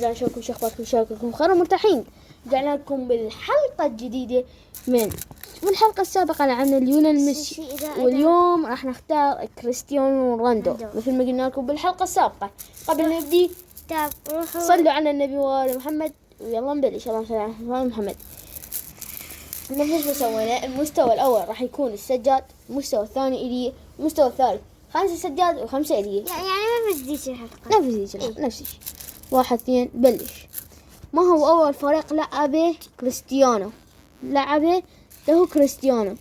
شلونكم؟ شو اخباركم؟ شلونكم؟ خير مرتاحين. رجعنا لكم بالحلقة الجديدة من الحلقة السابقة عن ليونيل ميسي، واليوم راح نختار كريستيانو رونالدو مثل ما قلنا لكم بالحلقة السابقة. قبل ما نبدي صلوا على النبي وآل محمد ويلا نبلش. اللهم صل على محمد. نفس ما سوينا. المستوى الأول راح يكون السجاد، المستوى الثاني إلي، المستوى الثالث 5 سجاد و5 إلي. يعني ما بزيش الحلقة. نفس الشيء. 1 2 بلش. ما هو أول فريق لعبه كريستيانو؟ لعبه له كريستيانو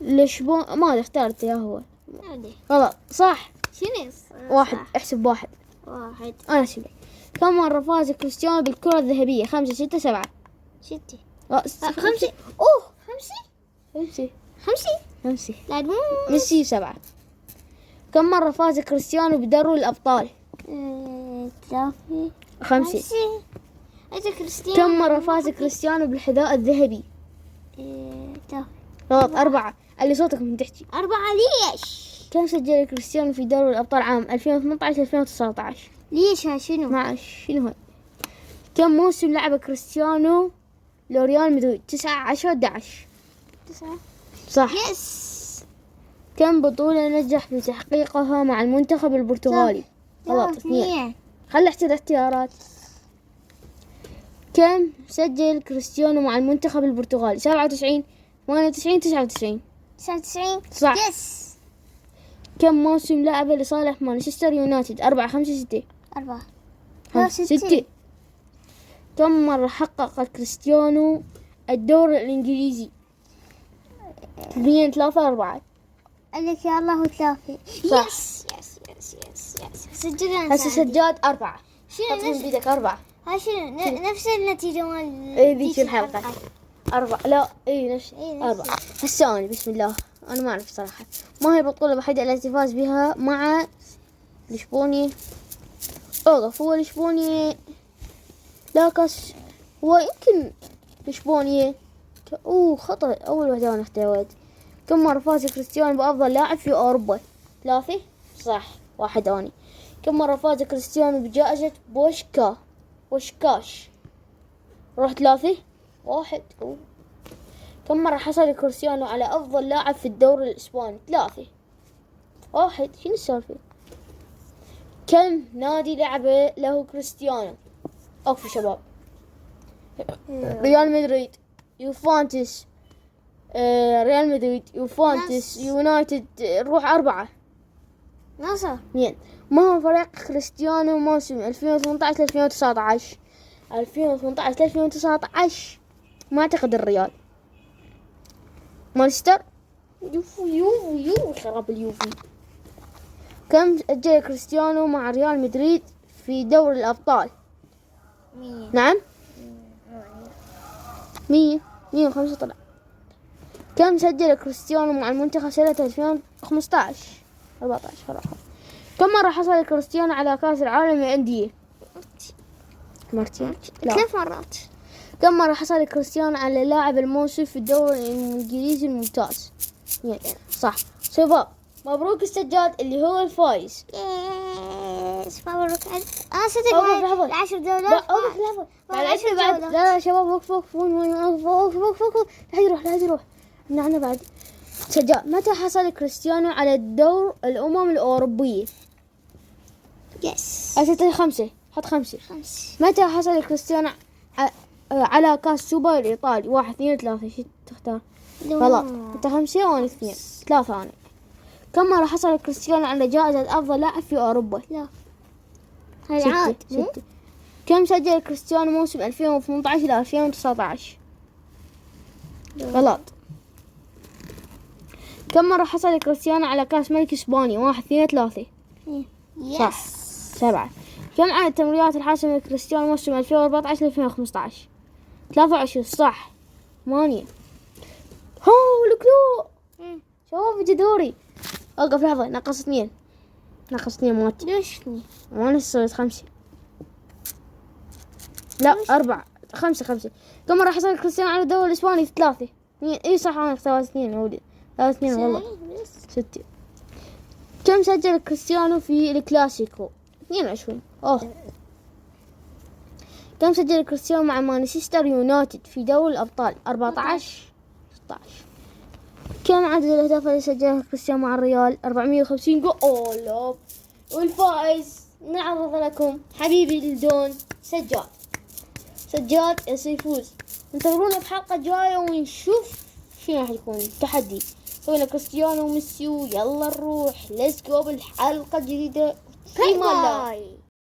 لشبون. ما اخترت يا هو غلط. صح. شنو؟ واحد. احسب واحد. أنا أحسب. كم مرة فاز كريستيانو بالكرة الذهبية؟ 5 6 7 6 5. أوه 5. لا مو ميسي 7. كم مرة فاز كريستيانو بدوري الأبطال؟ 5. كم مرة فاز كريستيانو بالحذاء الذهبي؟ غلط. 4. اللي صوتك من تحكي. 4. ليش؟ كم سجل كريستيانو في دوري الأبطال عام 2018 2019؟ ليش ها شنو؟ 12. شنو هو؟ كم موسم لعب كريستيانو لريال مدريد؟ 9 10 11؟ 9. صح. يس. كم بطولة نجح في تحقيقها مع المنتخب البرتغالي؟ غلط. 2. خلي اختيارات. كم سجل كريستيانو مع المنتخب البرتغالي؟ 97 98 99؟ 99. صح. يس. كم موسم لعب لصالح مانشستر يونايتد؟ 4 5 6؟ 4. 6. كم مرة حقق كريستيانو الدوري الإنجليزي؟ 2 3 4؟ قال لك يا الله 3. صح. يس سجلنا. هسه سجاد 4. شنو حط من بيدك 4. ها شنو نفس النتيجة مال ذيك الحلقة 4. لا نفس 4. الثاني. بسم الله. أنا ما أعرف صراحة. ما هي البطولة الوحيدة التي فاز بها مع لشبونية؟ أوقف. هو لشبونية. لا كاس. هو يمكن لشبونية. خطأ. أول واحدة أنا اختارت. كم مرة فاز كريستيانو بأفضل لاعب في أوروبا؟ 3. صح. 1 أني. كم مرة فاز كريستيانو بجائزة بوشكاش؟ روح 3 1. كم مرة حصل كريستيانو على أفضل لاعب في الدوري الإسباني؟ 3 1. شنو السالفة؟ كم نادي لعب له كريستيانو؟ أوقفوا شباب. ريال مدريد، يوفنتوس، ريال مدريد، يوفنتوس، يونايتد. روح 4. نصر. 2. ما هو فريق كريستيانو موسم 2018 2019؟ 2018 2019 ما أعتقد الريال. مانشستر. يوفي خراب اليوفي. كم سجل كريستيانو مع ريال مدريد في دوري الأبطال؟ 100. نعم 105 طلع. كم سجل كريستيانو مع المنتخب سنة 2015 14 صراحة؟ كم مرة حصل كريستيانو على كأس العالم للأندية؟ مرتين. 3 مرات. كم مرة حصل كريستيانو على لاعب الموسم في الدوري الإنجليزي الممتاز؟ صح. شباب مبروك السجاد اللي هو الفايز. يس مبروك. أنا صدق هاي 10 دولار. لا أوقف لحظة. بعد 10 بعد. لا شباب وقف. لا يروح. نحن بعد. سجاد. متى حصل كريستيانو على الدور الأمم الأوروبية؟ يس. 5. حط 5. متى حصل كريستيانو على كاس سوبر الإيطالي؟ 1 2 3. شو تختار؟ غلط. انت 5 وانا 2. 3 انا. كم مرة حصل كريستيانو على جائزة أفضل لاعب في أوروبا؟ لا هاي عاد. 6. كم سجل كريستيانو موسم 2018 إلى 2019؟ غلط. كم مرة حصل كريستيانو على كأس ملك إسبانيا؟ 1 2 3؟ صح. 7. كم عدد تمريرات الحاسمة لكريستيانو موسم 2014 2015؟ 23. صح. 8. الكلو. شباب جدوري. اوقف لحظة. نقص 2 مات. ليش 2؟ وانا سويت 5. لا 4 5. كم مرة حصل كريستيانو على الدوري الإسباني؟ 3. اي صح. انا اختارت 2 يا ولد. 2 والله. 6. كم سجل كريستيانو في الكلاسيكو؟ 22. كم سجل كريستيانو مع مانشستر يونايتد في دوري الأبطال؟ 14 16. كم عدد الأهداف التي سجلها كريستيانو مع الريال؟ 450 جول. أوه. والفائز نعرض لكم حبيبي الدون سجاد سيفوز. انتظرونا بحلقة جاية ونشوف شنو راح يكون التحدي. سوينا كريستيانو وميسي ويلا نروح ليتس جو بالحلقة الجديدة. في باي.